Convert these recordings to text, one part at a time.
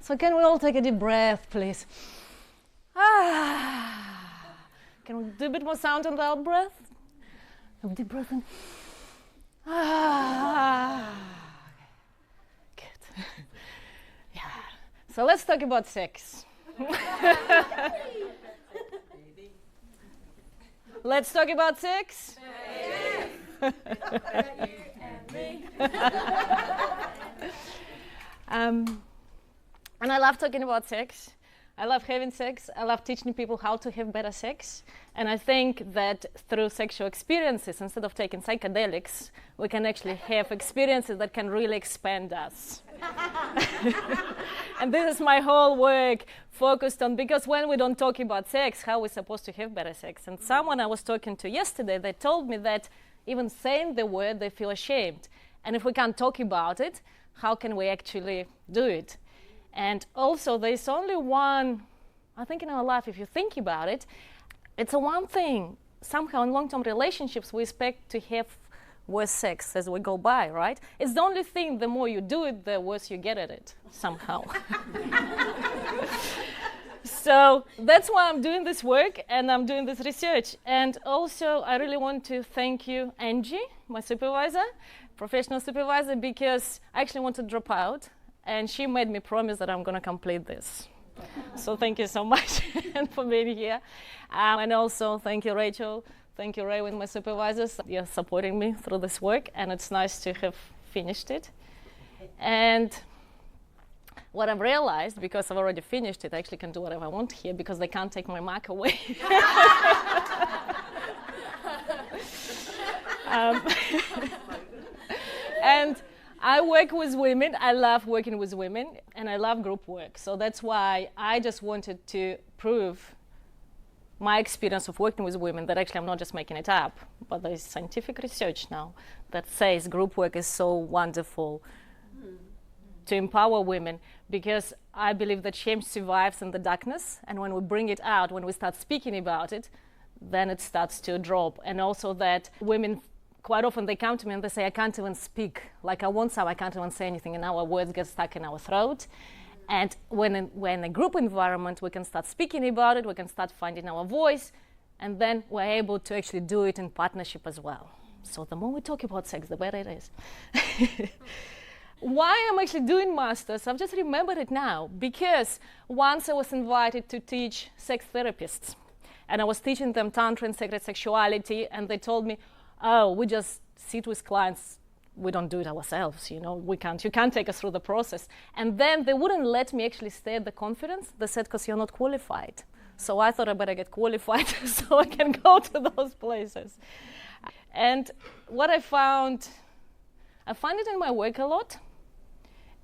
So can we all take a deep breath, please? Can we do a bit more sound on the out breath? A deep breath in. Good. Yeah. So let's talk about sex. Let's talk about sex. And I love talking about sex. I love having sex. I love teaching people how to have better sex. And I think that through sexual experiences, instead of taking psychedelics, we can actually have experiences that can really expand us. And this is my whole work focused on, because when we don't talk about sex, how we're supposed to have better sex. And someone I was talking to yesterday, they told me that even saying the word, they feel ashamed. And if we can't talk about it, how can we actually do it? And also, there's only one, I think in our life, if you think about it, it's a one thing. Somehow in long-term relationships, we expect to have worse sex as we go by, right? It's the only thing, the more you do it, the worse you get at it, somehow. So that's why I'm doing this work and I'm doing this research. And also, I really want to thank you, Angie, my supervisor, professional supervisor, because I actually want to drop out. And she made me promise that I'm going to complete this. So thank you so much for being here. And also thank you, Rachel. Thank you, Ray, with my supervisors. You're supporting me through this work, and it's nice to have finished it. And what I've realized, because I've already finished it, I actually can do whatever I want here because they can't take my mark away. And I work with women. I love working with women, and I love group work. So that's why I just wanted to prove my experience of working with women, that actually I'm not just making it up, but there's scientific research now that says group work is so wonderful to empower women, because I believe that shame survives in the darkness, and when we bring it out, when we start speaking about it, then it starts to drop. And also that women, quite often they come to me and they say, I can't even speak. Like I want some, I can't even say anything, and our words get stuck in our throat. And when in a group environment, we can start speaking about it, we can start finding our voice, and then we're able to actually do it in partnership as well. So the more we talk about sex, the better it is. Why I'm actually doing masters, I've just remembered it now, because once I was invited to teach sex therapists, and I was teaching them tantra and sacred sexuality, and they told me, oh, we just sit with clients, we don't do it ourselves, you can't take us through the process. And then they wouldn't let me actually stay at the conference. They said, because you're not qualified. So I thought I better get qualified so I can go to those places. And what I find it in my work a lot,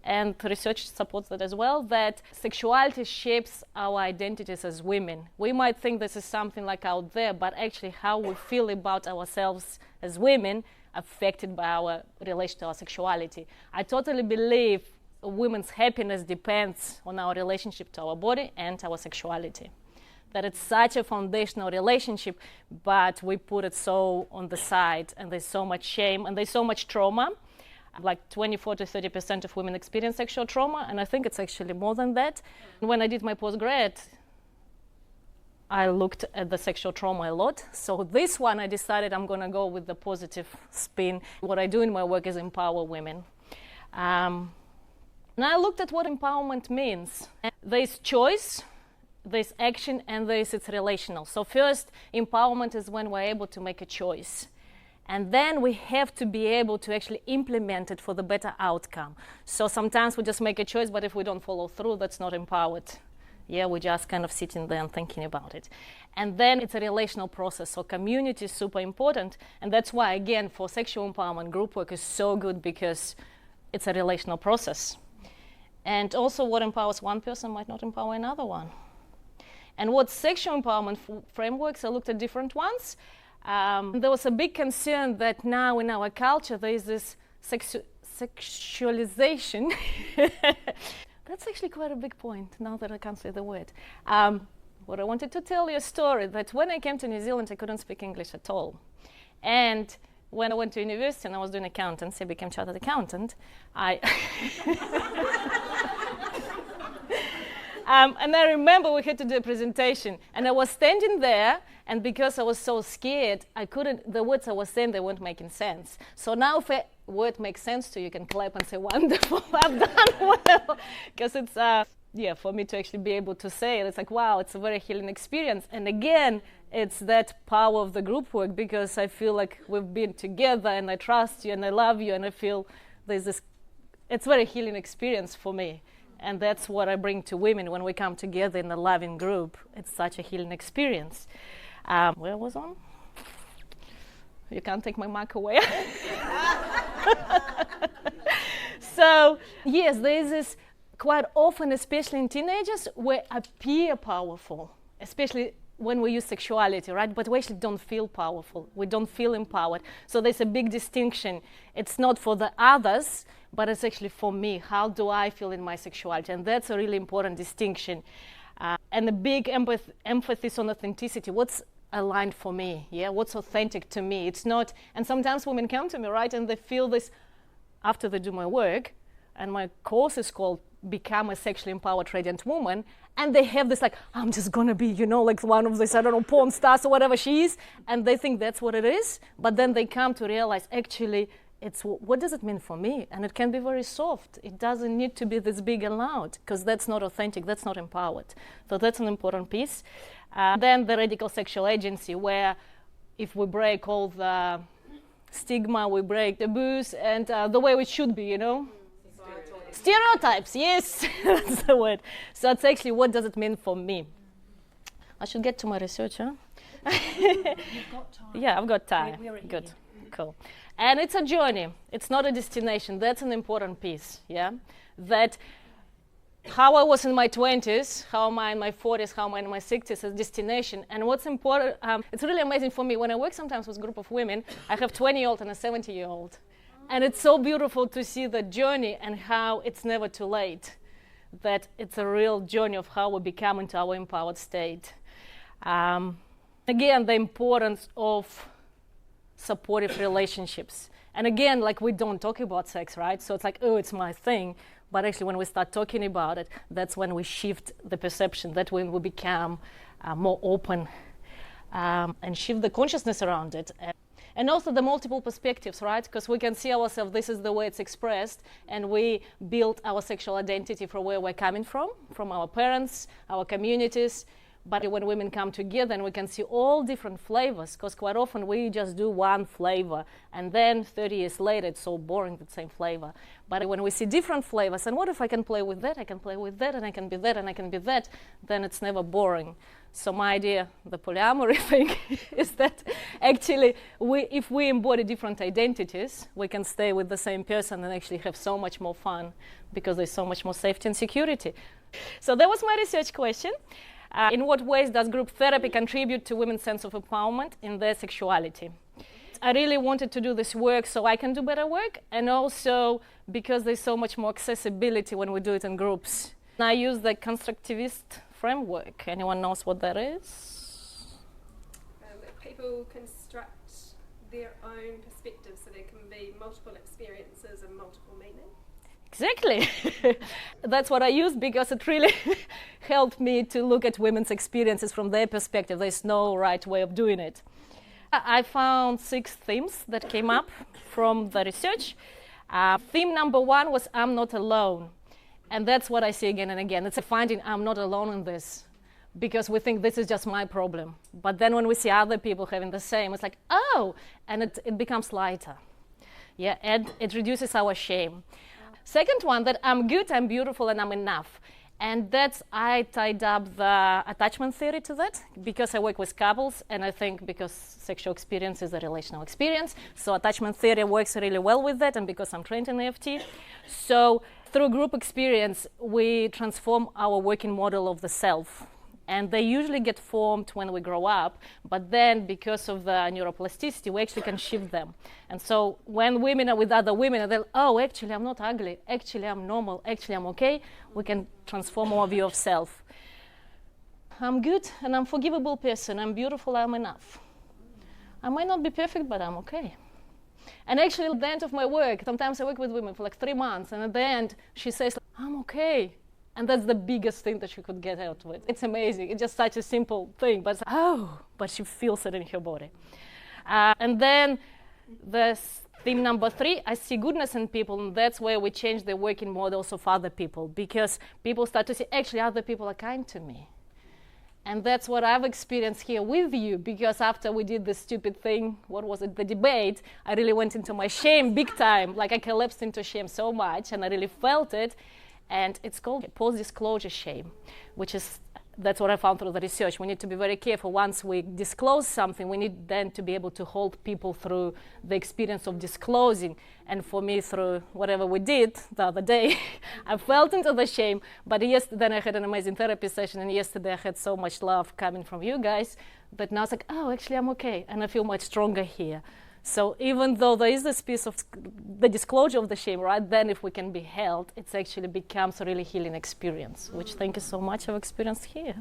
and research supports that as well, that sexuality shapes our identities as women. We might think this is something like out there, but actually how we feel about ourselves as women affected by our relation to our sexuality. I totally believe a woman's happiness depends on our relationship to our body and our sexuality. That it's such a foundational relationship, but we put it so on the side, and there's so much shame and there's so much trauma. Like 24 to 30% of women experience sexual trauma, and I think it's actually more than that. When I did my postgrad, I looked at the sexual trauma a lot. So this one, I decided I'm going to go with the positive spin. What I do in my work is empower women. And I looked at what empowerment means. There's choice, there's action, and it's relational. So first, empowerment is when we're able to make a choice. And then we have to be able to actually implement it for the better outcome. So sometimes we just make a choice, but if we don't follow through, that's not empowered. Yeah, we're just kind of sitting there and thinking about it. And then it's a relational process. So community is super important. And that's why, again, for sexual empowerment, group work is so good, because it's a relational process. And also what empowers one person might not empower another one. And what sexual empowerment frameworks, I looked at different ones. There was a big concern that now in our culture there is this sexualization. That's actually quite a big point, now that I can't say the word. What I wanted to tell you a story, that when I came to New Zealand, I couldn't speak English at all. And when I went to university and I was doing accountancy, I became chartered accountant, And I remember we had to do a presentation, and I was standing there, and because I was so scared, the words I was saying, they weren't making sense. So now if a word makes sense to you, you can clap and say, wonderful, I've done well. Because it's, for me to actually be able to say it, it's like, wow, it's a very healing experience. And again, it's that power of the group work, because I feel like we've been together, and I trust you, and I love you, and I feel there's this, it's a very healing experience for me. And that's what I bring to women when we come together in a loving group. It's such a healing experience. Where was I? You can't take my mic away. So, yes, there is this quite often, especially in teenagers, we appear powerful, especially when we use sexuality, right? But we actually don't feel powerful. We don't feel empowered. So there's a big distinction. It's not for the others, but it's actually for me. How do I feel in my sexuality? And that's a really important distinction. And a big emphasis on authenticity. What's aligned for me? Yeah, what's authentic to me? It's not, and sometimes women come to me, right? And they feel this after they do my work, and my course is called Become a Sexually Empowered Radiant Woman, and they have this like, I'm just gonna be, like one of these, I don't know, porn stars or whatever she is, and they think that's what it is, but then they come to realize, actually, it's what does it mean for me? And it can be very soft. It doesn't need to be this big and loud, because that's not authentic, that's not empowered. So that's an important piece. Then the radical sexual agency, where if we break all the stigma, we break taboos, and the way it should be, Stereotypes, yes, that's the word. So it's actually, what does it mean for me? I should get to my research, huh? You've got time. Yeah, I've got time. We're Good, here. cool. And it's a journey. It's not a destination. That's an important piece, yeah? That how I was in my 20s, how am I in my 40s, how am I in my 60s is a destination. And what's important, it's really amazing for me. When I work sometimes with a group of women, I have a 20-year-old and a 70-year-old. And it's so beautiful to see the journey and how it's never too late, that it's a real journey of how we become into our empowered state. Again, the importance of supportive relationships. And again, like, we don't talk about sex, right? So it's like, oh, it's my thing. But actually, when we start talking about it, that's when we shift the perception, that's when we become more open and shift the consciousness around it. And also the multiple perspectives, right? Because we can see ourselves, this is the way it's expressed, and we build our sexual identity from where we're coming from our parents, our communities. But when women come together, and we can see all different flavors, because quite often we just do one flavor, and then 30 years later, it's so boring, the same flavor. But when we see different flavors, and what if I can play with that, I can play with that, and I can be that, and I can be that, then it's never boring. So my idea, the polyamory thing, is that actually, if we embody different identities, we can stay with the same person and actually have so much more fun, because there's so much more safety and security. So that was my research question. In what ways does group therapy contribute to women's sense of empowerment in their sexuality? I really wanted to do this work so I can do better work, and also because there's so much more accessibility when we do it in groups. I use the constructivist framework. Anyone knows what that is? People construct their own perspectives, so there can be multiple experiences and multiple meanings. Exactly. That's what I use, because it really helped me to look at women's experiences from their perspective. There's no right way of doing it. I found 6 themes that came up from the research. Theme number 1 was I'm not alone. And that's what I see again and again. It's a finding, I'm not alone in this, because we think this is just my problem. But then when we see other people having the same, it's like, oh, and it becomes lighter. Yeah, and it reduces our shame. Second one, that I'm good, I'm beautiful, and I'm enough. And that's, I tied up the attachment theory to that, because I work with couples, and I think because sexual experience is a relational experience, so attachment theory works really well with that, and because I'm trained in EFT. So through group experience, we transform our working model of the self. And they usually get formed when we grow up, but then because of the neuroplasticity, we actually can shift them. And so when women are with other women, and they're, oh, actually, I'm not ugly. Actually, I'm normal. Actually, I'm okay. We can transform our view of self. I'm good, and I'm a forgivable person. I'm beautiful. I'm enough. I might not be perfect, but I'm okay. And actually, at the end of my work, sometimes I work with women for like 3 months, and at the end, she says, I'm okay. And that's the biggest thing that she could get out of it. It's amazing. It's just such a simple thing, but but she feels it in her body. And then there's theme number 3, I see goodness in people, and that's where we change the working models of other people, because people start to see, actually, other people are kind to me. And that's what I've experienced here with you, because after we did this stupid thing, what was it, the debate, I really went into my shame big time. Like, I collapsed into shame so much, and I really felt it. And it's called post-disclosure shame, that's what I found through the research. We need to be very careful. Once we disclose something, we need then to be able to hold people through the experience of disclosing. And for me, through whatever we did the other day, I felt into the shame. But then I had an amazing therapy session, and yesterday I had so much love coming from you guys that now it's like, oh, actually I'm okay, and I feel much stronger here. So even though there is this piece of the disclosure of the shame, right, then if we can be held, it actually becomes a really healing experience, which thank you so much I've experienced here.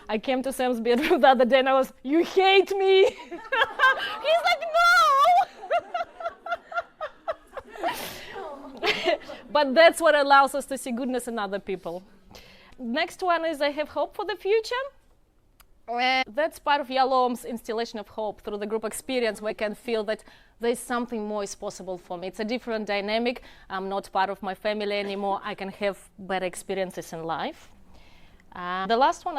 I came to Sam's bedroom the other day and I was, you hate me? He's like, no! But that's what allows us to see goodness in other people. Next one is I have hope for the future. That's part of Yalom's installation of hope through the group experience, where I can feel that there's something more is possible for me. It's a different dynamic. I'm not part of my family anymore. I can have better experiences in life. The last one,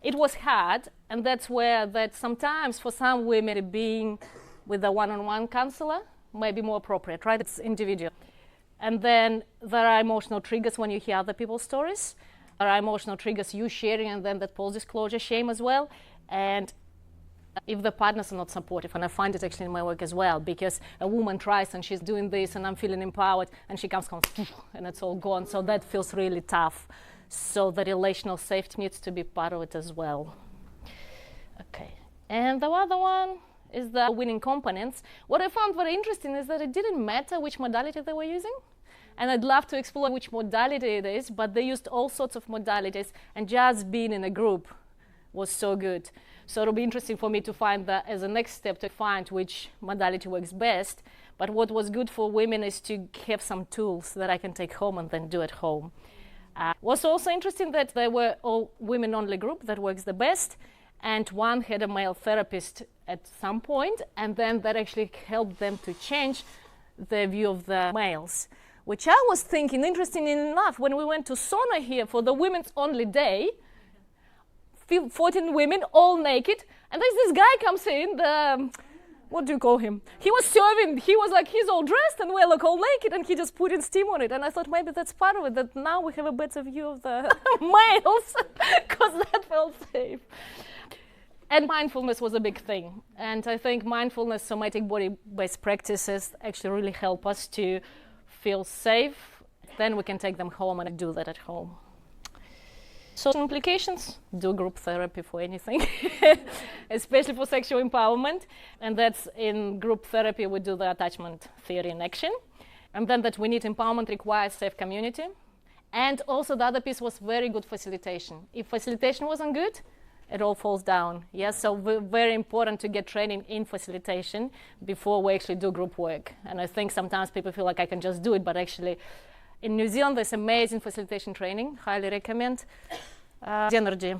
it was hard, and that's where that sometimes for some women being with a one-on-one counselor may be more appropriate, right? It's individual. And then there are emotional triggers when you hear other people's stories. There are emotional triggers you sharing, and then that post-disclosure shame as well. And if the partners are not supportive, and I find it actually in my work as well, because a woman tries and she's doing this and I'm feeling empowered, and she comes and it's all gone. So that feels really tough. So the relational safety needs to be part of it as well. Okay. And the other one is the winning components. What I found very interesting is that it didn't matter which modality they were using. And I'd love to explore which modality it is, but they used all sorts of modalities, and just being in a group was so good. So it'll be interesting for me to find that as a next step, to find which modality works best. But what was good for women is to have some tools that I can take home and then do at home. Was also interesting that they were all women-only group that works the best, and one had a male therapist at some point, and then that actually helped them to change the view of the males. Which I was thinking, interestingly enough, when we went to sauna here for the women's only day, 14 women, all naked, and there's this guy comes in, what do you call him? He was serving, he was like, he's all dressed and we're like all naked, and he just put in steam on it. And I thought maybe that's part of it, that now we have a better view of the males, because that felt safe. And mindfulness was a big thing. And I think mindfulness, somatic body-based practices actually really help us to feel safe. Then we can take them home and do that at home. So implications, do group therapy for anything, especially for sexual empowerment. And that's in group therapy, we do the attachment theory in action. And then that we need empowerment requires safe community. And also the other piece was very good facilitation. If facilitation wasn't good, it all falls down. Yes, so very important to get training in facilitation before we actually do group work. And I think sometimes people feel like I can just do it, but actually in New Zealand there's amazing facilitation training, highly recommend. Energy,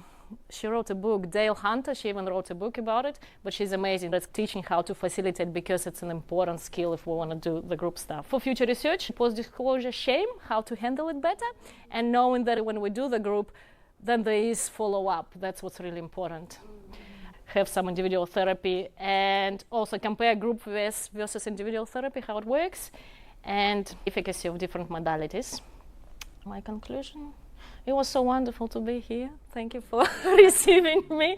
she wrote a book, Dale Hunter, she even wrote a book about it, but she's amazing at teaching how to facilitate, because it's an important skill if we want to do the group stuff. For future research, post-disclosure shame, how to handle it better, and knowing that when we do the group, then there is follow-up. That's what's really important. Have some individual therapy, and also compare group versus individual therapy, how it works, and efficacy of different modalities. My conclusion? It was so wonderful to be here. Thank you for receiving me.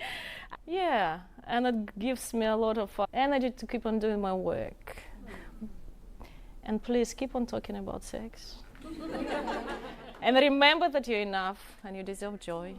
Yeah, and it gives me a lot of energy to keep on doing my work. And please keep on talking about sex. And remember that you're enough and you deserve joy.